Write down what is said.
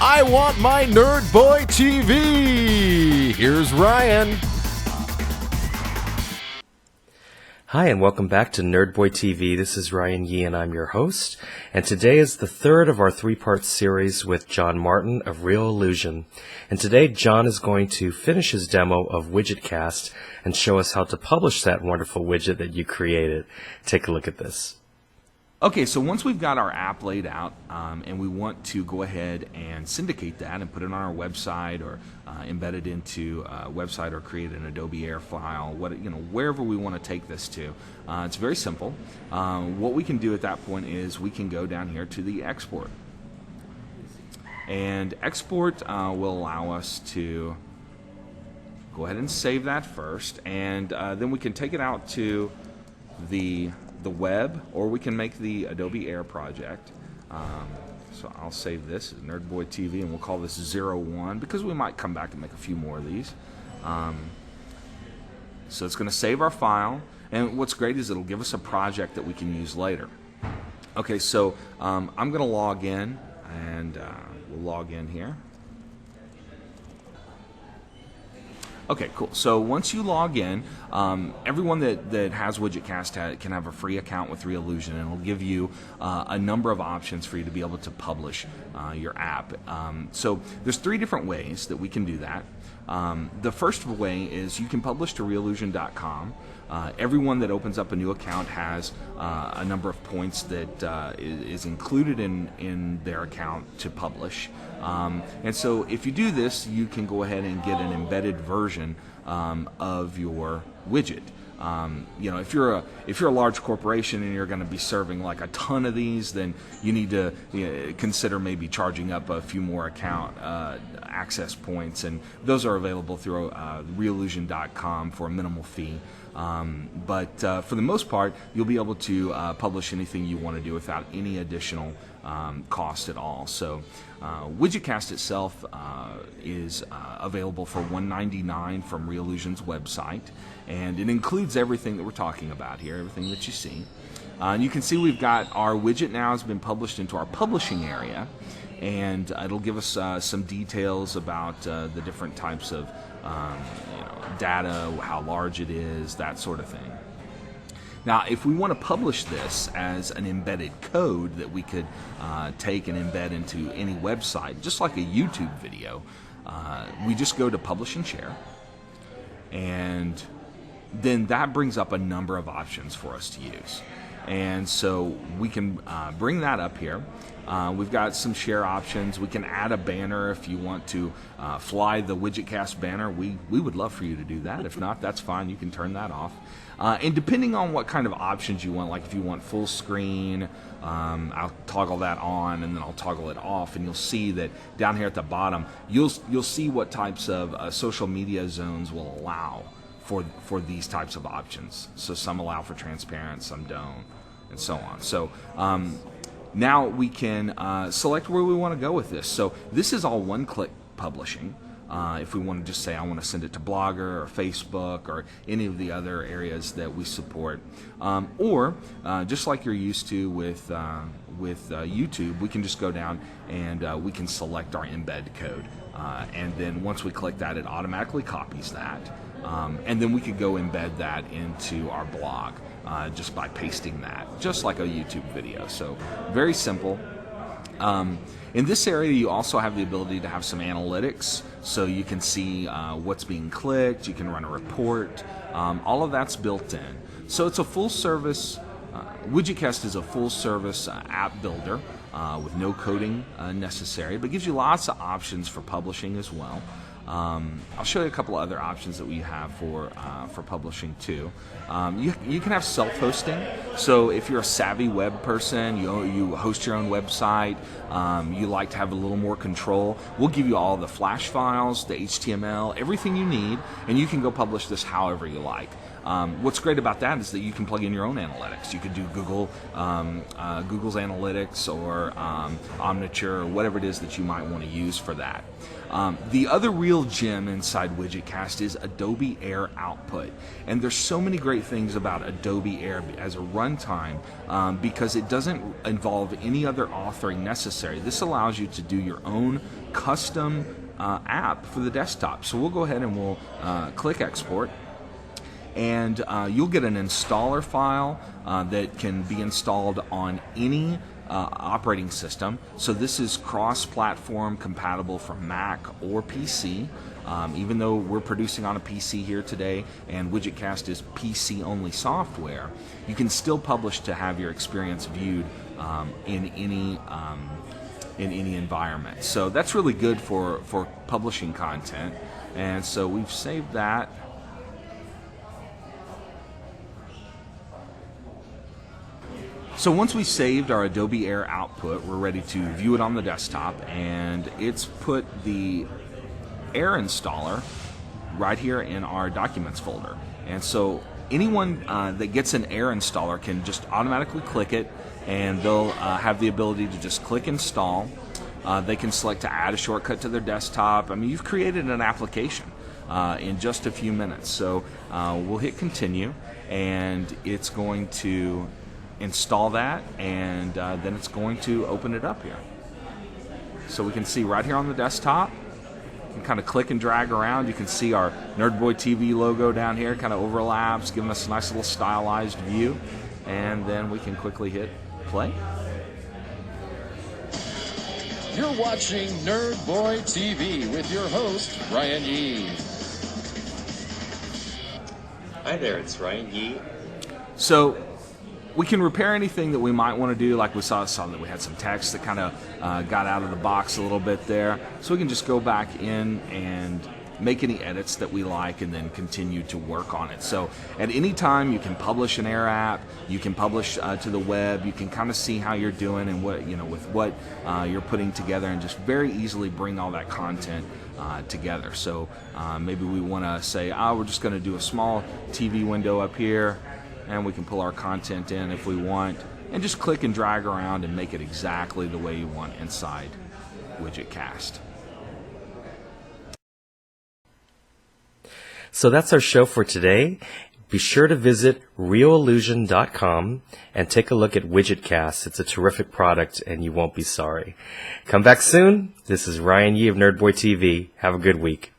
I want my Nerd Boy TV. Here's Ryan. Hi, and welcome back to NerdBoyTV. This is Ryan Yee, and I'm your host. And today is the third of our three-part series with John Martin of Real Illusion. And today, John is going to finish his demo of WidgetCast and show us how to publish that wonderful widget that you created. Take a look at this. Okay, so once we've got our app laid out and we want to go ahead and syndicate that and put it on our website or embed it into a website or create an Adobe Air file, wherever we want to take this to, it's very simple. What we can do at that point is we can go down here to the export. And export will allow us to go ahead and save that first, and then we can take it out to the web, or we can make the Adobe Air project. So I'll save this as NerdBoyTV, and we'll call this 01 because we might come back and make a few more of these. So it's going to save our file, and what's great is it'll give us a project that we can use later. Okay, so I'm going to log in, and we'll log in here. Okay, cool. So once you log in, everyone that has WidgetCast can have a free account with Real Illusion, and it'll give you a number of options for you to be able to publish your app. So there's three different ways that we can do that. The first way is you can publish to realillusion.com. Everyone that opens up a new account has a number of points that is included in their account to publish. And so if you do this, you can go ahead and get an embedded version of your widget. If you're a large corporation and you're going to be serving like a ton of these, then you need to consider maybe charging up a few more account access points, and those are available through realillusion.com for a minimal fee. But for the most part, you'll be able to publish anything you want to do without any additional cost at all. So WidgetCast itself is available for $1.99 from Real Illusion's website, and it includes everything that we're talking about here, everything that you see. And you can see we've got our widget now has been published into our publishing area, and it'll give us some details about the different types of data, how large it is, that sort of thing. Now, if we want to publish this as an embedded code that we could take and embed into any website, just like a YouTube video, we just go to Publish and Share, and then that brings up a number of options for us to use. And so we can bring that up here. We've got some share options. We can add a banner if you want to fly the WidgetCast banner. We would love for you to do that. If not, that's fine. You can turn that off. And depending on what kind of options you want, like if you want full screen, I'll toggle that on, and then I'll toggle it off, and you'll see that down here at the bottom, you'll see what types of social media zones will allow for these types of options. So some allow for transparent, some don't, and so on. So now we can select where we want to go with this. So this is all one-click publishing. If we want to just say I want to send it to Blogger or Facebook or any of the other areas that we support, or just like you're used to with YouTube, we can just go down and we can select our embed code, and then once we click that, it automatically copies that, and then we could go embed that into our blog just by pasting that, just like a YouTube video. So very simple. In this area, you also have the ability to have some analytics, so you can see what's being clicked, you can run a report, all of that's built in. So it's a full-service, WidgetCast is a full-service app builder with no coding necessary, but gives you lots of options for publishing as well. I'll show you a couple of other options that we have for publishing too. You can have self-hosting. So if you're a savvy web person, you host your own website, you like to have a little more control, we'll give you all the Flash files, the HTML, everything you need, and you can go publish this however you like. What's great about that is that you can plug in your own analytics. You could do Google's analytics or Omniture or whatever it is that you might want to use for that. The other real gem inside WidgetCast is Adobe Air Output. And there's so many great things about Adobe Air as a runtime because it doesn't involve any other authoring necessary. This allows you to do your own custom app for the desktop. So we'll go ahead and we'll click Export. And you'll get an installer file that can be installed on any operating system. So this is cross-platform compatible for Mac or PC. Even though we're producing on a PC here today and WidgetCast is PC-only software, you can still publish to have your experience viewed in any environment. So that's really good for publishing content. And so we've saved that. So once we saved our Adobe Air output, we're ready to view it on the desktop, and it's put the Air installer right here in our Documents folder. And so anyone that gets an Air installer can just automatically click it, and they'll have the ability to just click Install. They can select to add a shortcut to their desktop. I mean, you've created an application in just a few minutes. So we'll hit Continue, and it's going to install that, and then it's going to open it up here. So we can see right here on the desktop, you can kind of click and drag around. You can see our NerdBoyTV logo down here kind of overlaps, giving us a nice little stylized view, and then we can quickly hit play. You're watching NerdBoyTV with your host, Ryan Yee. Hi there, it's Ryan Yee. So we can repair anything that we might want to do, like we saw that we had some text that kind of got out of the box a little bit there. So we can just go back in and make any edits that we like and then continue to work on it. So at any time you can publish an Air app, you can publish to the web, you can kind of see how you're doing and what, with what you're putting together, and just very easily bring all that content together. So maybe we want to say, we're just going to do a small TV window up here, and we can pull our content in if we want, and just click and drag around and make it exactly the way you want inside WidgetCast. So that's our show for today. Be sure to visit realillusion.com and take a look at WidgetCast. It's a terrific product, and you won't be sorry. Come back soon. This is Ryan Yee of NerdBoyTV. Have a good week.